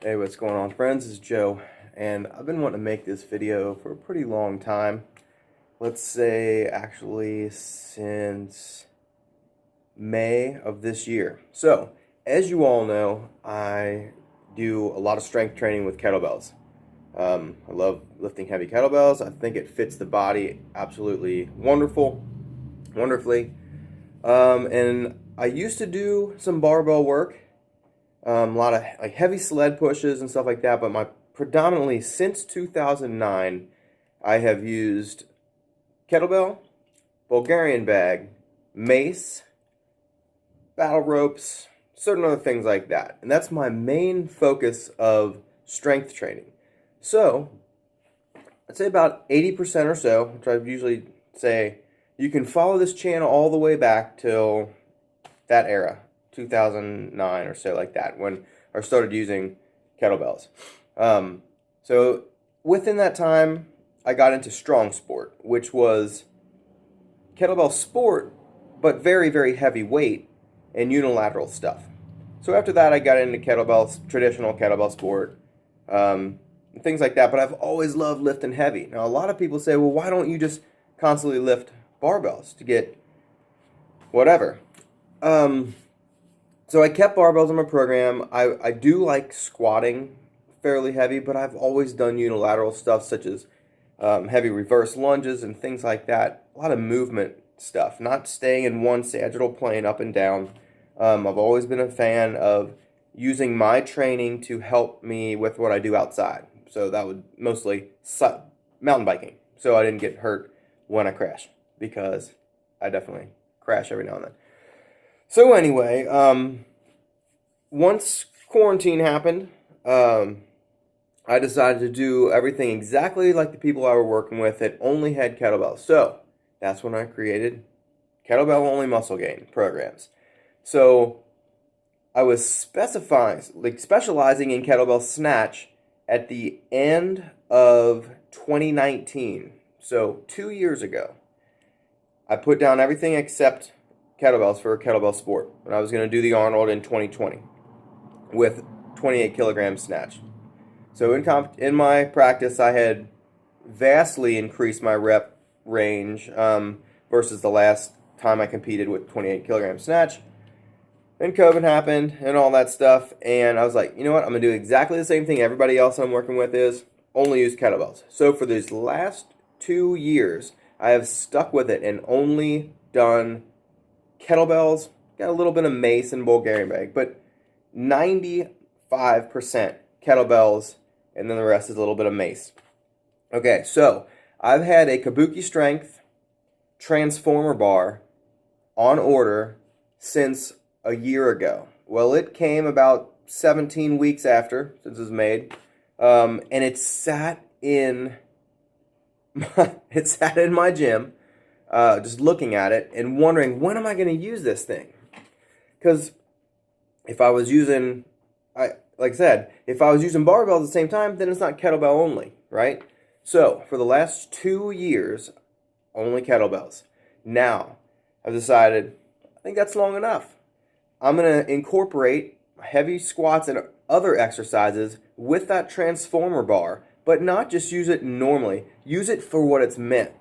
Hey, what's going on, friends? It's Joe, and I've been wanting to make this video for a pretty long time. Let's say actually since May of this year. So, as you all know, I do a lot of strength training with kettlebells. I love lifting heavy kettlebells. I think it fits the body absolutely wonderfully. And I used to do some barbell work. A lot of like heavy sled pushes and stuff like that, but predominantly since 2009, I have used kettlebell, Bulgarian bag, mace, battle ropes, certain other things like that. And that's my main focus of strength training. So, I'd say about 80% or so, which I usually say, you can follow this channel all the way back till that era. 2009 or so, like that, when I started using kettlebells. So within that time, I got into strong sport, which was kettlebell sport, but very heavy weight and unilateral stuff. So after that, I got into kettlebells, traditional kettlebell sport, things like that. But I've always loved lifting heavy. Now, a lot of people say, well, why don't you just constantly lift barbells to get whatever? So I kept barbells in my program. I do like squatting fairly heavy, but I've always done unilateral stuff such as heavy reverse lunges and things like that. A lot of movement stuff, not staying in one sagittal plane up and down. I've always been a fan of using my training to help me with what I do outside. So that would mostly mountain biking. So I didn't get hurt when I crash, because I definitely crash every now and then. So anyway, once quarantine happened, I decided to do everything exactly like the people I were working with that only had kettlebells. So that's when I created kettlebell-only muscle gain programs. So I was specializing in kettlebell snatch at the end of 2019. So 2 years ago, I put down everything except kettlebells for kettlebell sport, and I was going to do the Arnold in 2020 with 28 kilogram snatch. So in my practice, I had vastly increased my rep range versus the last time I competed with 28 kilogram snatch. Then COVID happened and all that stuff, and I was like, you know what, I'm going to do exactly the same thing everybody else I'm working with is, only use kettlebells. So for these last 2 years, I have stuck with it and only done kettlebells, got a little bit of mace and Bulgarian bag, but 95% kettlebells, and then the rest is a little bit of mace. Okay, so I've had a KabukiStrength Transformer bar on order since a year ago. Well, it came about 17 weeks after, since it was made, and it sat in my gym, just looking at it and wondering, when am I going to use this thing? Because if I was using, like I said, if I was using barbells at the same time, then it's not kettlebell only, right? So for the last 2 years, only kettlebells. Now, I've decided, I think that's long enough. I'm going to incorporate heavy squats and other exercises with that transformer bar, but not just use it normally. Use it for what it's meant.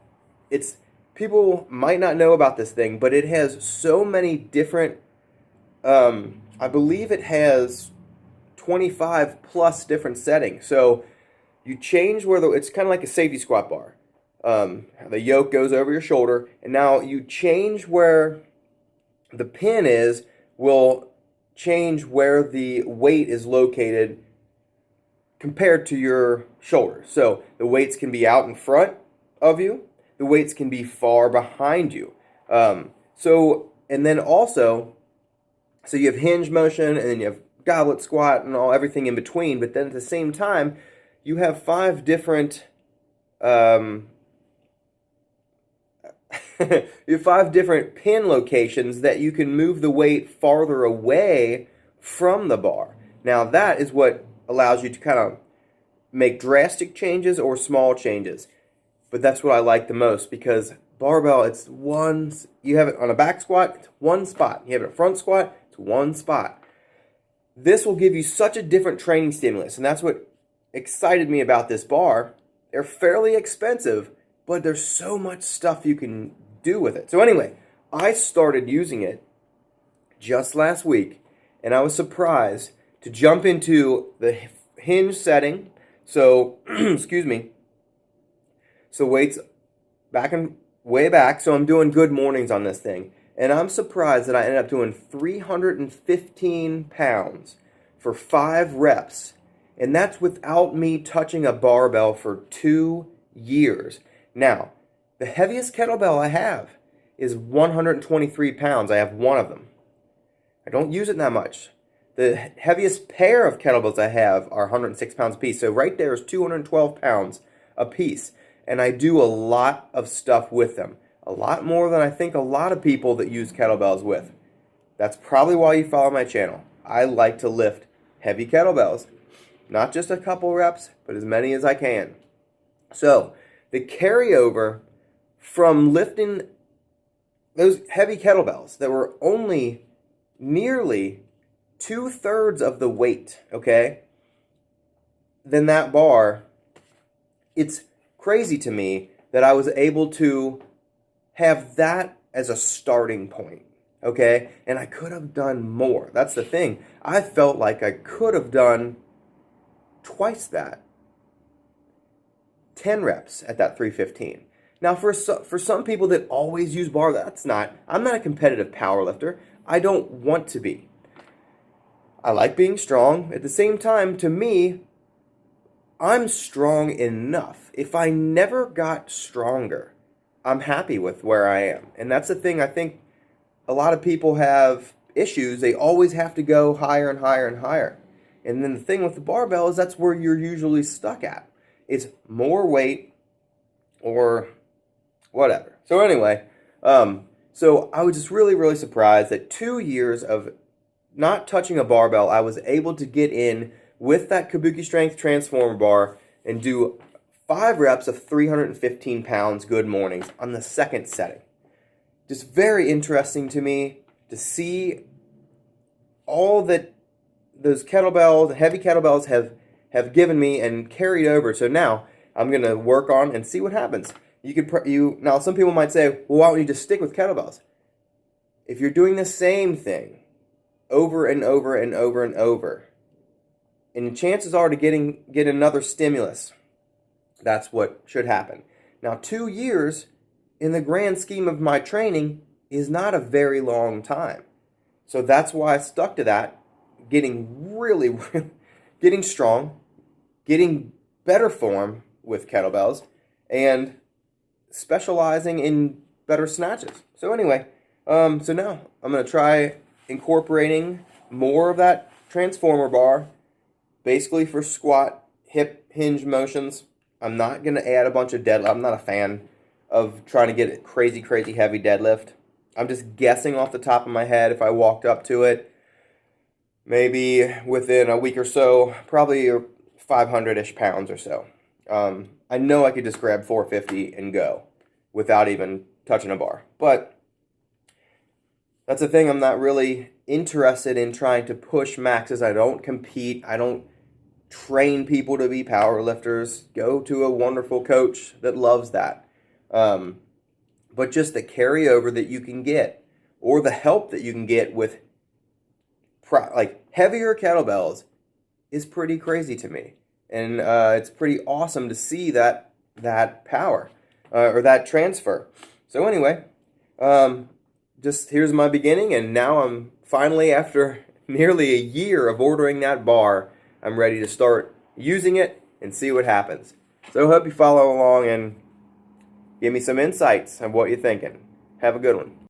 People might not know about this thing, but it has so many different, I believe it has 25 plus different settings. So you change it's kind of like a safety squat bar. The yoke goes over your shoulder, and now you change where the pin will change where the weight is located compared to your shoulder. So the weights can be out in front of you. The weights can be far behind you. And then also, so you have hinge motion, and then you have goblet squat and everything in between. But then at the same time, you have 5 different you have 5 different pin locations that you can move the weight farther away from the bar. Now that is what allows you to kind of make drastic changes or small changes. But that's what I like the most, because barbell, you have it on a back squat, it's one spot. You have it on a front squat, it's one spot. this will give you such a different training stimulus. And that's what excited me about this bar. They're fairly expensive, but there's so much stuff you can do with it. So anyway, I started using it just last week, and I was surprised to jump into the hinge setting. So, excuse me. So weights back and way back. So I'm doing good mornings on this thing. And I'm surprised that I ended up doing 315 pounds for 5 reps. And that's without me touching a barbell for 2 years. Now, the heaviest kettlebell I have is 123 pounds. I have one of them. I don't use it that much. The heaviest pair of kettlebells I have are 106 pounds apiece. So right there is 212 pounds apiece. And I do a lot of stuff with them. A lot more than I think a lot of people that use kettlebells with. That's probably why you follow my channel. I like to lift heavy kettlebells. Not just a couple reps, but as many as I can. So, the carryover from lifting those heavy kettlebells that were only nearly 2/3 of the weight, okay, than that bar, it's crazy to me that I was able to have that as a starting point, okay? And I could have done more. That's the thing. I felt like I could have done twice that. 10 reps at that 315. Now, for some people that always use bar, I'm not a competitive power lifter. I don't want to be. I like being strong. At the same time, to me, I'm strong enough. If I never got stronger, I'm happy with where I am. And that's the thing. I think a lot of people have issues. They always have to go higher and higher and higher. And then the thing with the barbell is that's where you're usually stuck at. It's more weight or whatever. So anyway, so I was just really, really surprised that 2 years of not touching a barbell, I was able to get in with that KabukiStrength Transformer bar and do 5 reps of 315 pounds good mornings on the second setting. Just very interesting to me to see all that those kettlebells, heavy kettlebells have given me and carried over. So now I'm going to work on and see what happens. Now some people might say, well, why don't you just stick with kettlebells? If you're doing the same thing over and over and over and over, and the chances are to get another stimulus, that's what should happen. Now 2 years in the grand scheme of my training is not a very long time. So that's why I stuck to that, getting really getting strong, getting better form with kettlebells, and specializing in better snatches. So anyway, so now I'm going to try incorporating more of that transformer bar, basically for squat, hip hinge motions. I'm not going to add a bunch of deadlift. I'm not a fan of trying to get a crazy, crazy heavy deadlift. I'm just guessing off the top of my head if I walked up to it. Maybe within a week or so, probably 500-ish pounds or so. I know I could just grab 450 and go without even touching a bar. But that's the thing, I'm not really interested in trying to push maxes. I don't compete. I don't train people to be power lifters. Go to a wonderful coach that loves that. But just the carryover that you can get, or the help that you can get with like heavier kettlebells, is pretty crazy to me. And it's pretty awesome to see that power or that transfer. So anyway, just here's my beginning, and now I'm finally, after nearly a year of ordering that bar, I'm ready to start using it and see what happens. So I hope you follow along and give me some insights on what you're thinking. Have a good one.